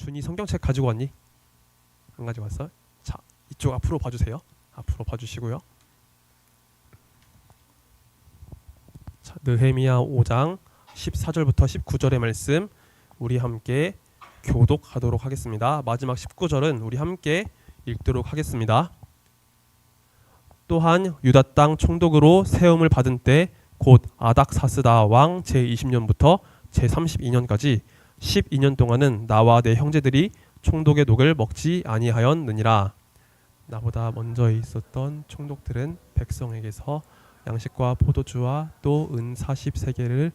준이 성경책 가지고 왔니? 안 가지고 왔어? 자, 이쪽 앞으로 봐주세요. 앞으로 봐주시고요. 자, 느헤미야 5장 14절부터 19절의 말씀 우리 함께 교독하도록 하겠습니다. 마지막 19절은 우리 함께 읽도록 하겠습니다. 또한 유다 땅 총독으로 세움을 받은 때 곧 아닥사스다 왕 제20년부터 제32년까지 12년 동안은 나와 내 형제들이 총독의 녹을 먹지 아니하였느니라. 나보다 먼저 있었던 총독들은 백성에게서 양식과 포도주와 또 은 40세겔을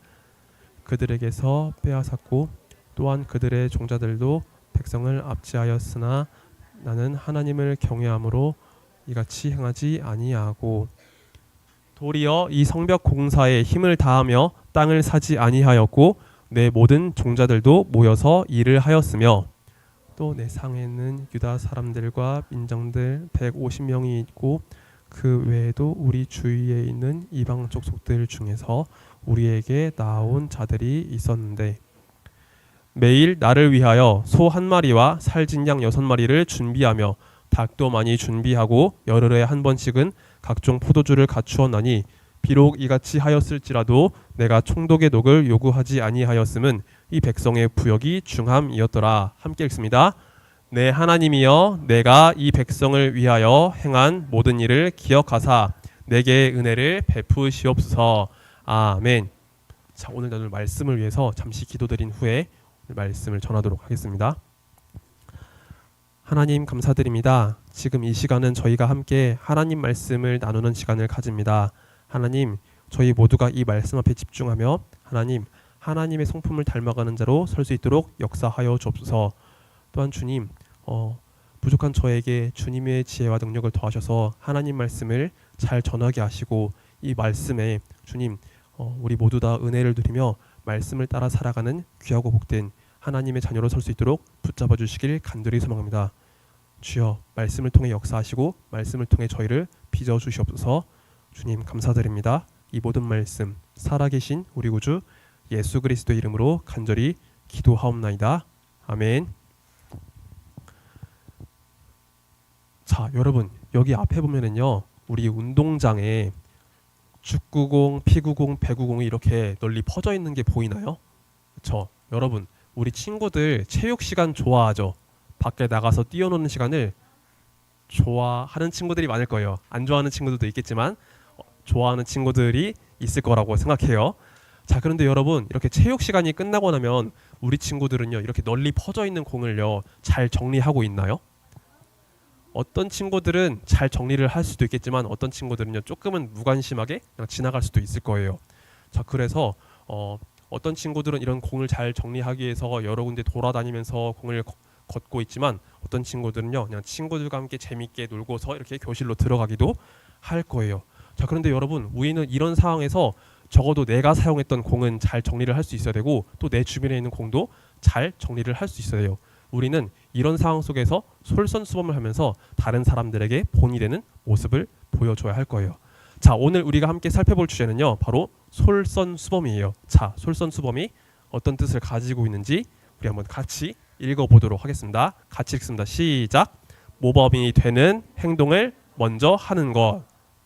그들에게서 빼앗았고 또한 그들의 종자들도 백성을 압제하였으나 나는 하나님을 경외함으로 이같이 행하지 아니하고 도리어 이 성벽 공사에 힘을 다하며 땅을 사지 아니하였고 내 모든 종자들도 모여서 일을 하였으며 또 내 상에는 유다 사람들과 민정들 150명이 있고 그 외에도 우리 주위에 있는 이방 족속들 중에서 우리에게 나아온 자들이 있었는데 매일 나를 위하여 소 한 마리와 살진 양 6마리를 준비하며 닭도 많이 준비하고 열흘에 한 번씩은 각종 포도주를 갖추었나니 비록 이같이 하였을지라도 내가 총독의 녹을 요구하지 아니하였음은 이 백성의 부역이 중함이었더라. 함께 읽습니다. 내 하나님이여 내가 이 백성을 위하여 행한 모든 일을 기억하사 내게 은혜를 베푸시옵소서. 아멘. 자, 오늘 나눌 말씀을 위해서 잠시 기도드린 후에 말씀을 전하도록 하겠습니다. 하나님 감사드립니다. 지금 이 시간은 저희가 함께 하나님 말씀을 나누는 시간을 가집니다. 하나님, 저희 모두가 이 말씀 앞에 집중하며 하나님의 성품을 닮아가는 자로 설 수 있도록 역사하여 주옵소서. 또한 주님, 부족한 저에게 주님의 지혜와 능력을 더하셔서 하나님 말씀을 잘 전하게 하시고 이 말씀에 주님, 우리 모두 다 은혜를 누리며 말씀을 따라 살아가는 귀하고 복된 하나님의 자녀로 설 수 있도록 붙잡아 주시길 간절히 소망합니다. 주여, 말씀을 통해 역사하시고 말씀을 통해 저희를 빚어 주시옵소서. 주님 감사드립니다. 이 모든 말씀 살아계신 우리 구주 예수 그리스도의 이름으로 간절히 기도하옵나이다. 아멘. 자, 여러분, 여기 앞에 보면은요, 우리 운동장에 축구공, 피구공, 배구공이 이렇게 널리 퍼져 있는 게 보이나요? 그렇죠. 여러분, 우리 친구들 체육 시간 좋아하죠. 밖에 나가서 뛰어노는 시간을 좋아하는 친구들이 많을 거예요. 안 좋아하는 친구들도 있겠지만 좋아하는 친구들이 있을 거라고 생각해요. 자, 그런데 여러분, 이렇게 체육 시간이 끝나고 나면 우리 친구들은요, 이렇게 널리 퍼져 있는 공을요, 잘 정리하고 있나요? 어떤 친구들은 잘 정리를 할 수도 있겠지만 어떤 친구들은요, 조금은 무관심하게 그냥 지나갈 수도 있을 거예요. 자, 그래서 어떤 친구들은 이런 공을 잘 정리하기 위해서 여러 군데 돌아다니면서 공을 걷고 있지만 어떤 친구들은요, 그냥 친구들과 함께 재밌게 놀고서 이렇게 교실로 들어가기도 할 거예요. 자, 그런데 여러분, 우리는 이런 상황에서 적어도 내가 사용했던 공은 잘 정리를 할 수 있어야 되고 또 내 주변에 있는 공도 잘 정리를 할 수 있어야 돼요. 우리는 이런 상황 속에서 솔선수범을 하면서 다른 사람들에게 본이 되는 모습을 보여줘야 할 거예요. 자, 오늘 우리가 함께 살펴볼 주제는요, 바로 솔선수범이에요. 자, 솔선수범이 어떤 뜻을 가지고 있는지 우리 한번 같이 읽어보도록 하겠습니다. 같이 읽습니다. 시작. 모범이 되는 행동을 먼저 하는 것.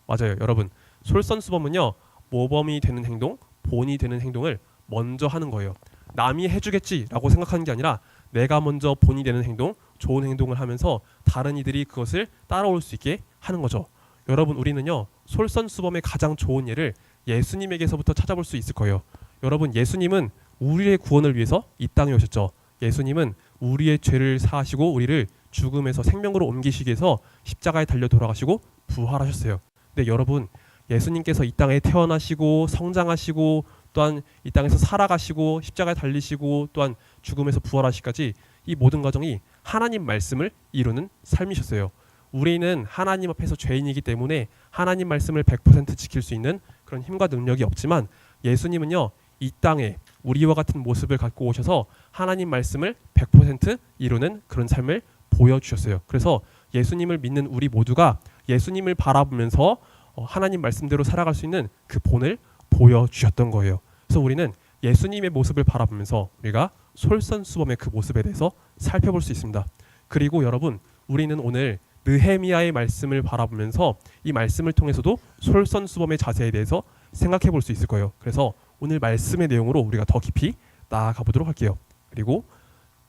맞아요, 여러분. 솔선수범은요, 모범이 되는 행동, 본이 되는 행동을 먼저 하는 거예요. 남이 해주겠지라고 생각하는 게 아니라 내가 먼저 본이 되는 행동, 좋은 행동을 하면서 다른 이들이 그것을 따라올 수 있게 하는 거죠. 여러분, 우리는요, 솔선수범의 가장 좋은 예를 예수님에게서부터 찾아볼 수 있을 거예요. 여러분, 예수님은 우리의 구원을 위해서 이 땅에 오셨죠. 예수님은 우리의 죄를 사하시고 우리를 죽음에서 생명으로 옮기시기 위해서 십자가에 달려 돌아가시고 부활하셨어요. 근데 여러분, 예수님께서 이 땅에 태어나시고 성장하시고 또한 이 땅에서 살아가시고 십자가에 달리시고 또한 죽음에서 부활하시기까지 이 모든 과정이 하나님 말씀을 이루는 삶이셨어요. 우리는 하나님 앞에서 죄인이기 때문에 하나님 말씀을 100% 지킬 수 있는 그런 힘과 능력이 없지만 예수님은요, 이 땅에 우리와 같은 모습을 갖고 오셔서 하나님 말씀을 100% 이루는 그런 삶을 보여주셨어요. 그래서 예수님을 믿는 우리 모두가 예수님을 바라보면서 하나님 말씀대로 살아갈 수 있는 그 본을 보여주셨던 거예요. 그래서 우리는 예수님의 모습을 바라보면서 우리가 솔선수범의 그 모습에 대해서 살펴볼 수 있습니다. 그리고 여러분, 우리는 오늘 느헤미야의 말씀을 바라보면서 이 말씀을 통해서도 솔선수범의 자세에 대해서 생각해 볼 수 있을 거예요. 그래서 오늘 말씀의 내용으로 우리가 더 깊이 나아가 보도록 할게요. 그리고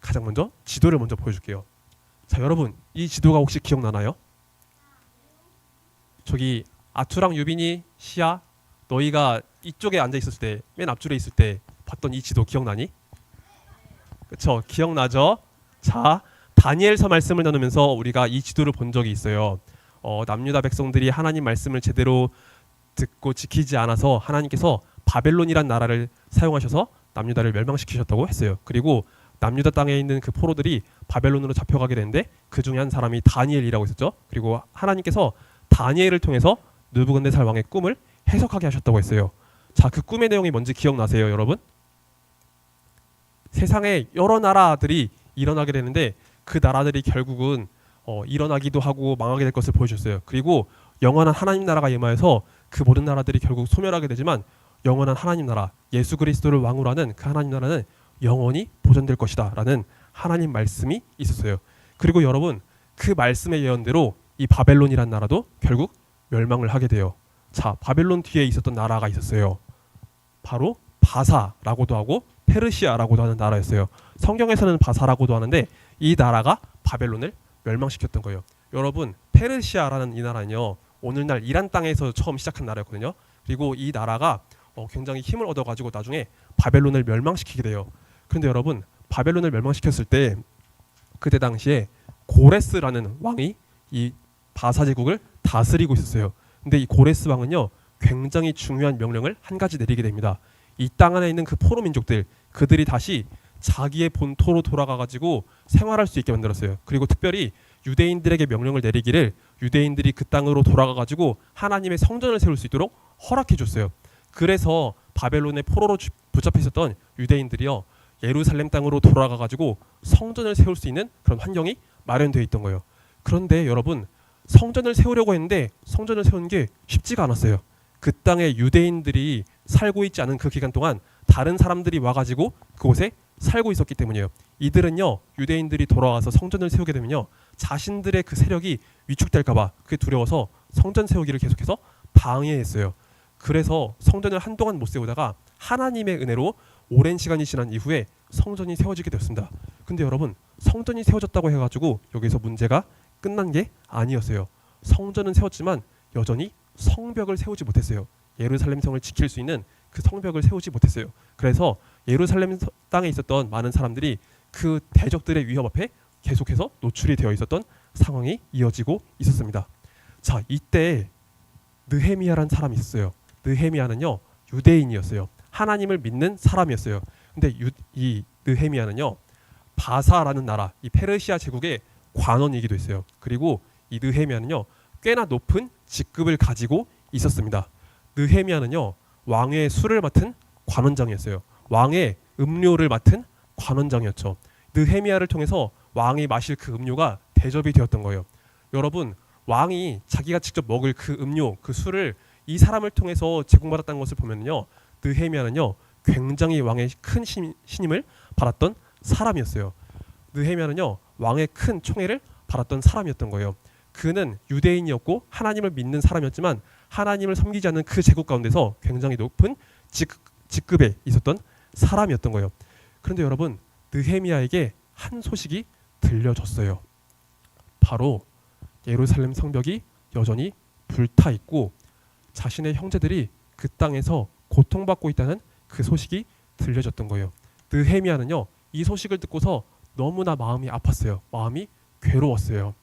가장 먼저 지도를 먼저 보여줄게요. 자, 여러분, 이 지도가 혹시 기억나나요? 저기 아투랑 유빈이, 시아, 너희가 이쪽에 앉아 있었을 때, 맨 앞줄에 있을 때 봤던 이 지도 기억나니? 그쵸? 기억나죠? 자, 다니엘서 말씀을 나누면서 우리가 이 지도를 본 적이 있어요. 남유다 백성들이 하나님 말씀을 제대로 듣고 지키지 않아서 하나님께서 바벨론이란 나라를 사용하셔서 남유다를 멸망시키셨다고 했어요. 그리고 남유다 땅에 있는 그 포로들이 바벨론으로 잡혀가게 되는데 그 중에 한 사람이 다니엘이라고 있었죠. 그리고 하나님께서 다니엘을 통해서 느부갓네살 왕의 꿈을 해석하게 하셨다고 했어요. 자, 그 꿈의 내용이 뭔지 기억나세요, 여러분? 세상에 여러 나라들이 일어나게 되는데 그 나라들이 결국은 일어나기도 하고 망하게 될 것을 보여주셨어요. 그리고 영원한 하나님 나라가 임하여서 그 모든 나라들이 결국 소멸하게 되지만 영원한 하나님 나라, 예수 그리스도를 왕으로 하는 그 하나님 나라는 영원히 보존될 것이다 라는 하나님 말씀이 있었어요. 그리고 여러분, 그 말씀의 예언대로 이 바벨론이란 나라도 결국 멸망을 하게 돼요. 자, 바벨론 뒤에 있었던 나라가 있었어요. 바로 바사라고도 하고 페르시아라고도 하는 나라였어요. 성경에서는 바사라고도 하는데 이 나라가 바벨론을 멸망시켰던 거예요. 여러분, 페르시아라는 이 나라는요, 오늘날 이란 땅에서 처음 시작한 나라였거든요. 그리고 이 나라가 굉장히 힘을 얻어가지고 나중에 바벨론을 멸망시키게 돼요. 그런데 여러분, 바벨론을 멸망시켰을 때 그때 당시에 고레스라는 왕이 이 바사 제국을 다스리고 있었어요. 근데 이 고레스 왕은요, 굉장히 중요한 명령을 한 가지 내리게 됩니다. 이 땅 안에 있는 그 포로 민족들, 그들이 다시 자기의 본토로 돌아가가지고 생활할 수 있게 만들었어요. 그리고 특별히 유대인들에게 명령을 내리기를 유대인들이 그 땅으로 돌아가가지고 하나님의 성전을 세울 수 있도록 허락해 줬어요. 그래서 바벨론의 포로로 붙잡혀 있었던 유대인들이요, 예루살렘 땅으로 돌아가가지고 성전을 세울 수 있는 그런 환경이 마련되어 있던 거예요. 그런데 여러분, 성전을 세우려고 했는데 성전을 세우는 게 쉽지가 않았어요. 그 땅에 유대인들이 살고 있지 않은 그 기간 동안 다른 사람들이 와가지고 그곳에 살고 있었기 때문이에요. 이들은요, 유대인들이 돌아와서 성전을 세우게 되면요, 자신들의 그 세력이 위축될까봐 그게 두려워서 성전 세우기를 계속해서 방해했어요. 그래서 성전을 한동안 못 세우다가 하나님의 은혜로 오랜 시간이 지난 이후에 성전이 세워지게 되었습니다. 근데 여러분, 성전이 세워졌다고 해가지고 여기서 문제가 끝난 게 아니었어요. 성전은 세웠지만 여전히 성벽을 세우지 못했어요. 예루살렘 성을 지킬 수 있는 그 성벽을 세우지 못했어요. 그래서 예루살렘 땅에 있었던 많은 사람들이 그 대적들의 위협 앞에 계속해서 노출이 되어 있었던 상황이 이어지고 있었습니다. 자, 이때 느헤미야라는 사람이 있었어요. 느헤미야는요, 유대인이었어요. 하나님을 믿는 사람이었어요. 근데 이 느헤미야는요, 바사라는 나라, 이 페르시아 제국의 관원이기도 했어요. 그리고 이 느헤미야는요, 꽤나 높은 직급을 가지고 있었습니다. 느헤미야는요, 왕의 술을 맡은 관원장이었어요. 왕의 음료를 맡은 관원장이었죠. 느헤미야를 통해서 왕이 마실 그 음료가 대접이 되었던 거예요. 여러분, 왕이 자기가 직접 먹을 그 음료, 그 술을 이 사람을 통해서 제공받았다는 것을 보면요, 느헤미야는요, 굉장히 왕의 큰 신임을 받았던 사람이었어요. 느헤미야는요, 왕의 큰 총애를 받았던 사람이었던 거예요. 그는 유대인이었고 하나님을 믿는 사람이었지만 하나님을 섬기지 않는 그 제국 가운데서 굉장히 높은 직급에 있었던 사람이었던 거예요. 그런데 여러분, 느헤미야에게 한 소식이 들려졌어요. 바로 예루살렘 성벽이 여전히 불타 있고 자신의 형제들이 그 땅에서 고통받고 있다는 그 소식이 들려졌던 거예요. 느헤미야는요, 이 소식을 듣고서 너무나 마음이 아팠어요. 마음이 괴로웠어요.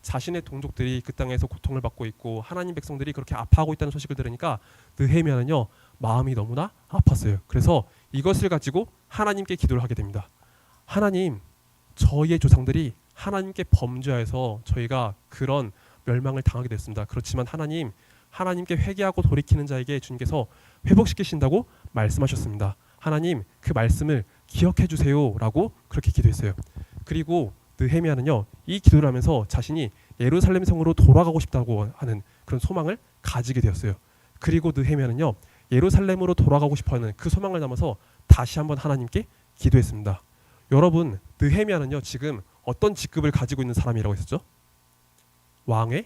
자신의 동족들이 그 땅에서 고통을 받고 있고 하나님 백성들이 그렇게 아파하고 있다는 소식을 들으니까 느헤미야는요, 마음이 너무나 아팠어요. 그래서 이것을 가지고 하나님께 기도를 하게 됩니다. 하나님, 저희의 조상들이 하나님께 범죄해서 저희가 그런 멸망을 당하게 됐습니다. 그렇지만 하나님, 하나님께 회개하고 돌이키는 자에게 주님께서 회복시키신다고 말씀하셨습니다. 하나님, 그 말씀을 기억해 주세요 라고 그렇게 기도했어요. 그리고 느헤미야는요, 이 기도를 하면서 자신이 예루살렘 성으로 돌아가고 싶다고 하는 그런 소망을 가지게 되었어요. 그리고 느헤미야는요, 예루살렘으로 돌아가고 싶어하는 그 소망을 담아서 다시 한번 하나님께 기도했습니다. 여러분, 느헤미야는요 지금 어떤 직급을 가지고 있는 사람이라고 했었죠? 왕의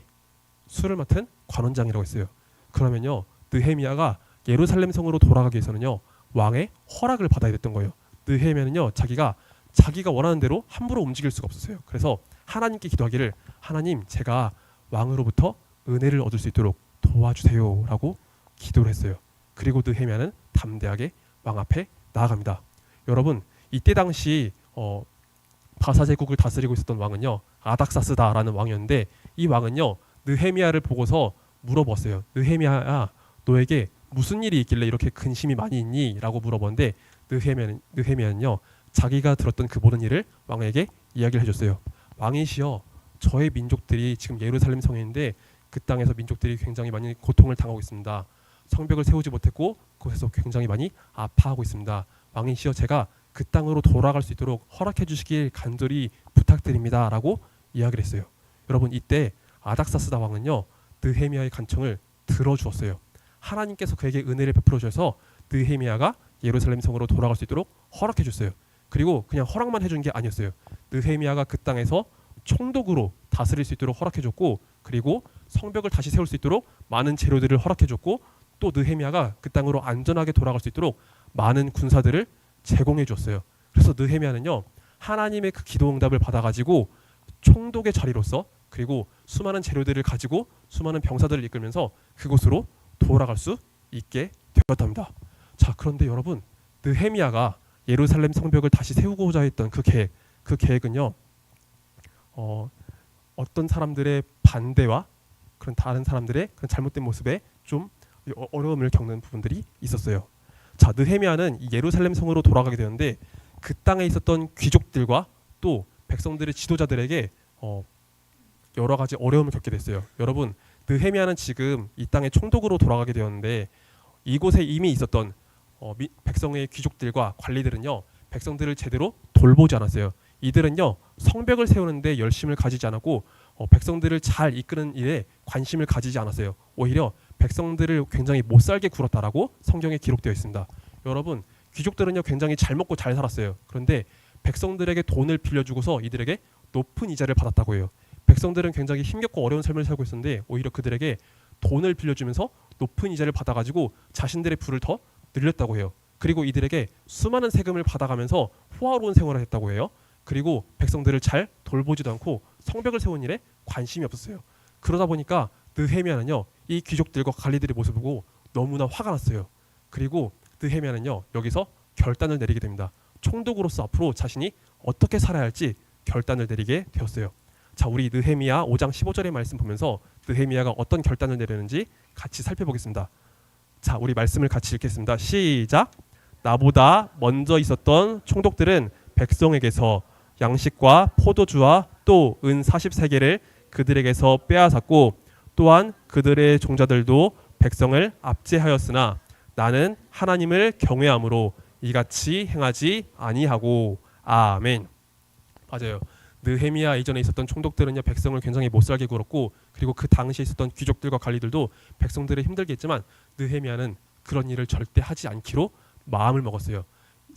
술을 맡은 관원장이라고 했어요. 그러면요 느헤미야가 예루살렘 성으로 돌아가기 위해서는요 왕의 허락을 받아야 됐던 거예요. 느헤미야는요 자기가 원하는 대로 함부로 움직일 수가 없었어요. 그래서 하나님께 기도하기를, 하나님 제가 왕으로부터 은혜를 얻을 수 있도록 도와주세요라고 기도를 했어요. 그리고 느헤미야는 담대하게 왕 앞에 나아갑니다. 여러분, 이때 당시 바사 제국을 다스리고 있었던 왕은요 아닥사스다라는 왕이었는데, 이 왕은요 느헤미야를 보고서 물어봤어요. 느헤미야야, 너에게 무슨 일이 있길래 이렇게 근심이 많이 있니? 라고 물어봤는데 느헤미야는요 자기가 들었던 그 모든 일을 왕에게 이야기를 해줬어요. 왕이시여, 저의 민족들이 지금 예루살렘 성에 있는데 그 땅에서 민족들이 굉장히 많이 고통을 당하고 있습니다. 성벽을 세우지 못했고 그곳에서 굉장히 많이 아파하고 있습니다. 왕이시여, 제가 그 땅으로 돌아갈 수 있도록 허락해 주시길 간절히 부탁드립니다 라고 이야기를 했어요. 여러분, 이때 아닥사스다 왕은요 느헤미야의 간청을 들어주었어요. 하나님께서 그에게 은혜를 베풀어 주셔서 느헤미야가 예루살렘 성으로 돌아갈 수 있도록 허락해 줬어요. 그리고 그냥 허락만 해준 게 아니었어요. 느헤미야가 그 땅에서 총독으로 다스릴 수 있도록 허락해 줬고, 그리고 성벽을 다시 세울 수 있도록 많은 재료들을 허락해 줬고, 또 느헤미야가 그 땅으로 안전하게 돌아갈 수 있도록 많은 군사들을 제공해 줬어요. 그래서 느헤미야는요 하나님의 그 기도 응답을 받아가지고 총독의 자리로서, 그리고 수많은 재료들을 가지고 수많은 병사들을 이끌면서 그곳으로 돌아갈 수 있게 되었답니다. 자, 그런데 여러분, 느헤미야가 예루살렘 성벽을 다시 세우고자 했던 그 계획은요 어떤 사람들의 반대와 그런 다른 사람들의 그런 잘못된 모습에 좀 어려움을 겪는 부분들이 있었어요. 자, 느헤미야는 이 예루살렘 성으로 돌아가게 되는데 그 땅에 있었던 귀족들과 또 백성들의 지도자들에게 여러 가지 어려움을 겪게 됐어요. 여러분, 느헤미야는 지금 이 땅의 총독으로 돌아가게 되었는데 이곳에 이미 있었던 백성의 귀족들과 관리들은요 백성들을 제대로 돌보지 않았어요. 이들은요 성벽을 세우는데 열심을 가지지 않았고 백성들을 잘 이끄는 일에 관심을 가지지 않았어요. 오히려 백성들을 굉장히 못살게 굴었다라고 성경에 기록되어 있습니다. 여러분, 귀족들은요 굉장히 잘 먹고 잘 살았어요. 그런데 백성들에게 돈을 빌려주고서 이들에게 높은 이자를 받았다고 해요. 백성들은 굉장히 힘겹고 어려운 삶을 살고 있었는데 오히려 그들에게 돈을 빌려주면서 높은 이자를 받아가지고 자신들의 부를 더 늘렸다고 해요. 그리고 이들에게 수많은 세금을 받아가면서 호화로운 생활을 했다고 해요. 그리고 백성들을 잘 돌보지도 않고 성벽을 세운 일에 관심이 없었어요. 그러다 보니까 느헤미야는요 이 귀족들과 관리들의 모습을 보고 너무나 화가 났어요. 그리고 느헤미야는요 여기서 결단을 내리게 됩니다. 총독으로서 앞으로 자신이 어떻게 살아야 할지 결단을 내리게 되었어요. 자, 우리 느헤미야 5장 15절의 말씀 보면서 느헤미야가 어떤 결단을 내리는지 같이 살펴보겠습니다. 자, 우리 말씀을 같이 읽겠습니다. 시작. 나보다 먼저 있었던 총독들은 백성에게서 양식과 포도주와 또 은 40세겔을 그들에게서 빼앗았고, 또한 그들의 종자들도 백성을 압제하였으나 나는 하나님을 경외함으로 이같이 행하지 아니하고. 아멘. 맞아요. 느헤미야 이전에 있었던 총독들은요 백성을 굉장히 못살게 굴었고, 그리고 그 당시에 있었던 귀족들과 관리들도 백성들을 힘들게 했지만 느헤미야는 그런 일을 절대 하지 않기로 마음을 먹었어요.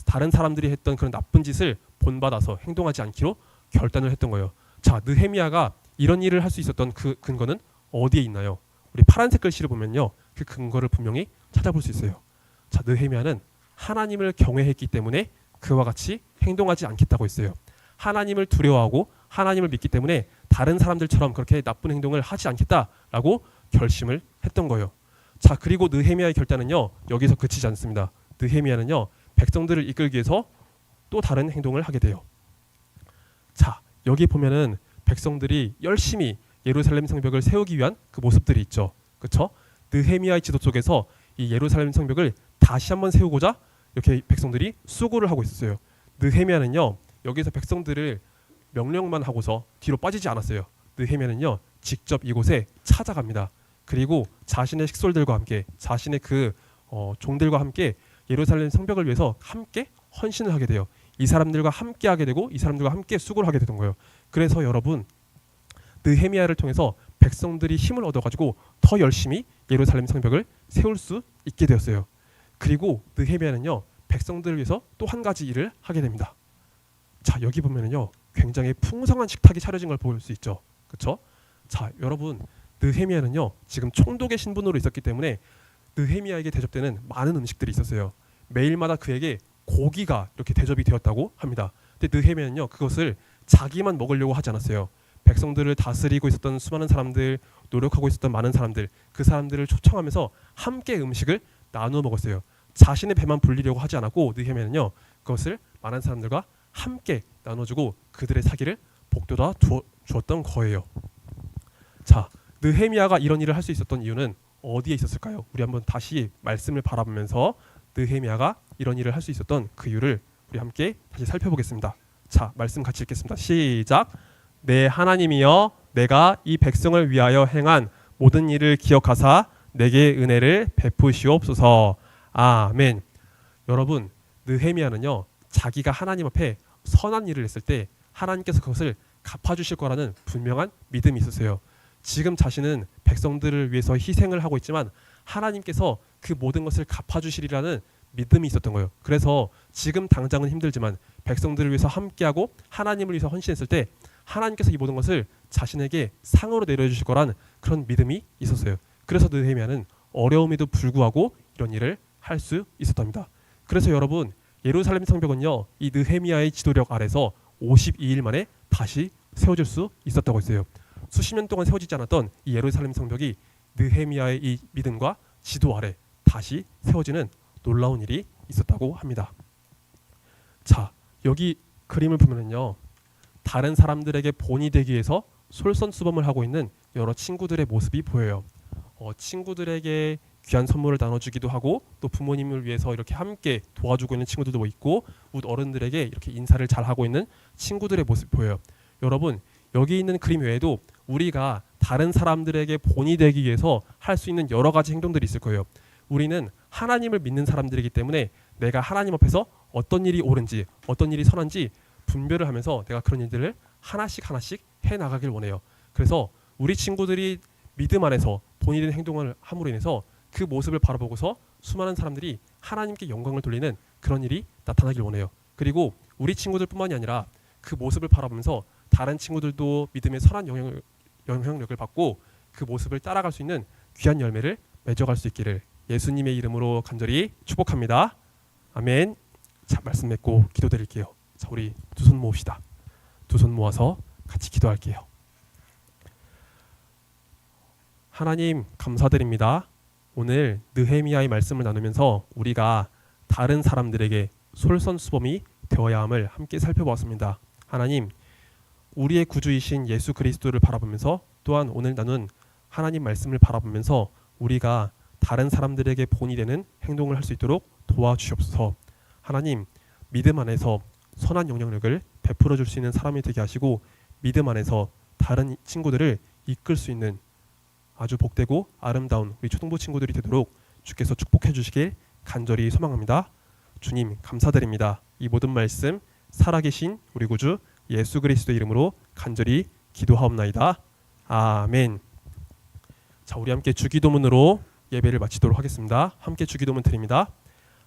다른 사람들이 했던 그런 나쁜 짓을 본받아서 행동하지 않기로 결단을 했던 거예요. 자, 느헤미야가 이런 일을 할 수 있었던 그 근거는 어디에 있나요? 우리 파란색 글씨를 보면요 그 근거를 분명히 찾아볼 수 있어요. 자, 느헤미야는 하나님을 경외했기 때문에 그와 같이 행동하지 않겠다고 했어요. 하나님을 두려워하고 하나님을 믿기 때문에 다른 사람들처럼 그렇게 나쁜 행동을 하지 않겠다라고 결심을 했던 거예요. 자, 그리고 느헤미야의 결단은요 여기서 그치지 않습니다. 느헤미야는요 백성들을 이끌기 위해서 또 다른 행동을 하게 돼요. 자, 여기 보면은 백성들이 열심히 예루살렘 성벽을 세우기 위한 그 모습들이 있죠. 그렇죠? 느헤미야의 지도 속에서 이 예루살렘 성벽을 다시 한번 세우고자 이렇게 백성들이 수고를 하고 있었어요. 느헤미야는요 여기서 백성들을 명령만 하고서 뒤로 빠지지 않았어요. 느헤미야는요 직접 이곳에 찾아갑니다. 그리고 자신의 식솔들과 함께 자신의 그 종들과 함께 예루살렘 성벽을 위해서 함께 헌신을 하게 돼요. 이 사람들과 함께 하게 되고 이 사람들과 함께 수고를 하게 되는 거예요. 그래서 여러분, 느헤미야를 통해서 백성들이 힘을 얻어가지고 더 열심히 예루살렘 성벽을 세울 수 있게 되었어요. 그리고 느헤미야는요 백성들을 위해서 또 한 가지 일을 하게 됩니다. 자, 여기 보면은요, 굉장히 풍성한 식탁이 차려진 걸 볼 수 있죠. 그렇죠? 자, 여러분, 느헤미야는요, 지금 총독의 신분으로 있었기 때문에 느헤미야에게 대접되는 많은 음식들이 있었어요. 매일마다 그에게 고기가 이렇게 대접이 되었다고 합니다. 근데 느헤미야는요, 그것을 자기만 먹으려고 하지 않았어요. 백성들을 다스리고 있었던 수많은 사람들, 노력하고 있었던 많은 사람들, 그 사람들을 초청하면서 함께 음식을 나누어 먹었어요. 자신의 배만 불리려고 하지 않았고, 느헤미야는요, 그것을 많은 사람들과 함께 나눠주고 그들의 사기를 복돋아 주었던 거예요. 자, 느헤미야가 이런 일을 할 수 있었던 이유는 어디에 있었을까요? 우리 한번 다시 말씀을 바라보면서 느헤미야가 이런 일을 할 수 있었던 그 이유를 우리 함께 다시 살펴보겠습니다. 자, 말씀 같이 읽겠습니다. 시작. 내 하나님이여, 내가 이 백성을 위하여 행한 모든 일을 기억하사 내게 은혜를 베푸시옵소서. 아멘. 여러분, 느헤미야는요, 자기가 하나님 앞에 선한 일을 했을 때 하나님께서 그것을 갚아주실 거라는 분명한 믿음이 있었어요. 지금 자신은 백성들을 위해서 희생을 하고 있지만 하나님께서 그 모든 것을 갚아주시리라는 믿음이 있었던 거예요. 그래서 지금 당장은 힘들지만 백성들을 위해서 함께하고 하나님을 위해서 헌신했을 때 하나님께서 이 모든 것을 자신에게 상으로 내려주실 거란 그런 믿음이 있었어요. 그래서 느헤미야는 어려움에도 불구하고 이런 일을 할 수 있었답니다. 그래서 여러분, 예루살렘 성벽은요, 이 느헤미야의 지도력 아래서 52일 만에 다시 세워질 수 있었다고 했어요. 수십 년 동안 세워지지 않았던 이 예루살렘 성벽이 느헤미야의 이 믿음과 지도 아래 다시 세워지는 놀라운 일이 있었다고 합니다. 자, 여기 그림을 보면은요, 다른 사람들에게 본이 되기 위해서 솔선수범을 하고 있는 여러 친구들의 모습이 보여요. 친구들에게 귀한 선물을 나눠주기도 하고 또 부모님을 위해서 이렇게 함께 도와주고 있는 친구들도 있고 어른들에게 이렇게 인사를 잘 하고 있는 친구들의 모습이 보여요. 여러분, 여기 있는 그림 외에도 우리가 다른 사람들에게 본이 되기 위해서 할 수 있는 여러 가지 행동들이 있을 거예요. 우리는 하나님을 믿는 사람들이기 때문에 내가 하나님 앞에서 어떤 일이 옳은지 어떤 일이 선한지 분별을 하면서 내가 그런 일들을 하나씩 해나가길 원해요. 그래서 우리 친구들이 믿음 안에서 본이 되는 행동을 함으로 인해서 그 모습을 바라보고서 수많은 사람들이 하나님께 영광을 돌리는 그런 일이 나타나길 원해요. 그리고 우리 친구들뿐만이 아니라 그 모습을 바라보면서 다른 친구들도 믿음의 선한 영향력을 받고 그 모습을 따라갈 수 있는 귀한 열매를 맺어갈 수 있기를 예수님의 이름으로 간절히 축복합니다. 아멘. 자, 말씀 맺고 기도드릴게요. 자, 우리 두 손 모읍시다. 두 손 모아서 같이 기도할게요. 하나님, 감사드립니다. 오늘 느헤미야의 말씀을 나누면서 우리가 다른 사람들에게 솔선수범이 되어야 함을 함께 살펴보았습니다. 하나님, 우리의 구주이신 예수 그리스도를 바라보면서 또한 오늘 나눈 하나님 말씀을 바라보면서 우리가 다른 사람들에게 본이 되는 행동을 할 수 있도록 도와주시옵소서. 하나님, 믿음 안에서 선한 영향력을 베풀어 줄 수 있는 사람이 되게 하시고 믿음 안에서 다른 친구들을 이끌 수 있는 아주 복되고 아름다운 우리 초등부 친구들이 되도록 주께서 축복해 주시길 간절히 소망합니다. 주님, 감사드립니다. 이 모든 말씀 살아계신 우리 구주 예수 그리스도 이름으로 간절히 기도하옵나이다. 아멘. 자, 우리 함께 주기도문으로 예배를 마치도록 하겠습니다. 함께 주기도문 드립니다.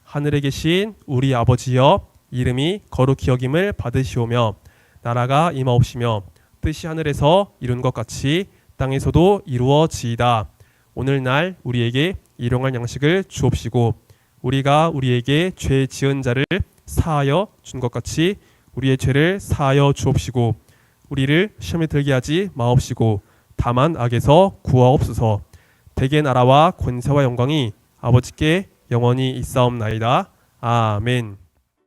하늘에 계신 우리 아버지여, 이름이 거룩히 여김을 받으시오며 나라가 임하옵시며 뜻이 하늘에서 이룬 것 같이 땅에서도 이루어지이다. 오늘날 우리에게 일용할 양식을 주옵시고 우리가 우리에게 죄 지은 자를 사하여 준 것 같이 우리의 죄를 사하여 주옵시고 우리를 시험에 들게 하지 마옵시고 다만 악에서 구하옵소서. 대개 나라와 권세와 영광이 아버지께 영원히 있사옵나이다. 아멘.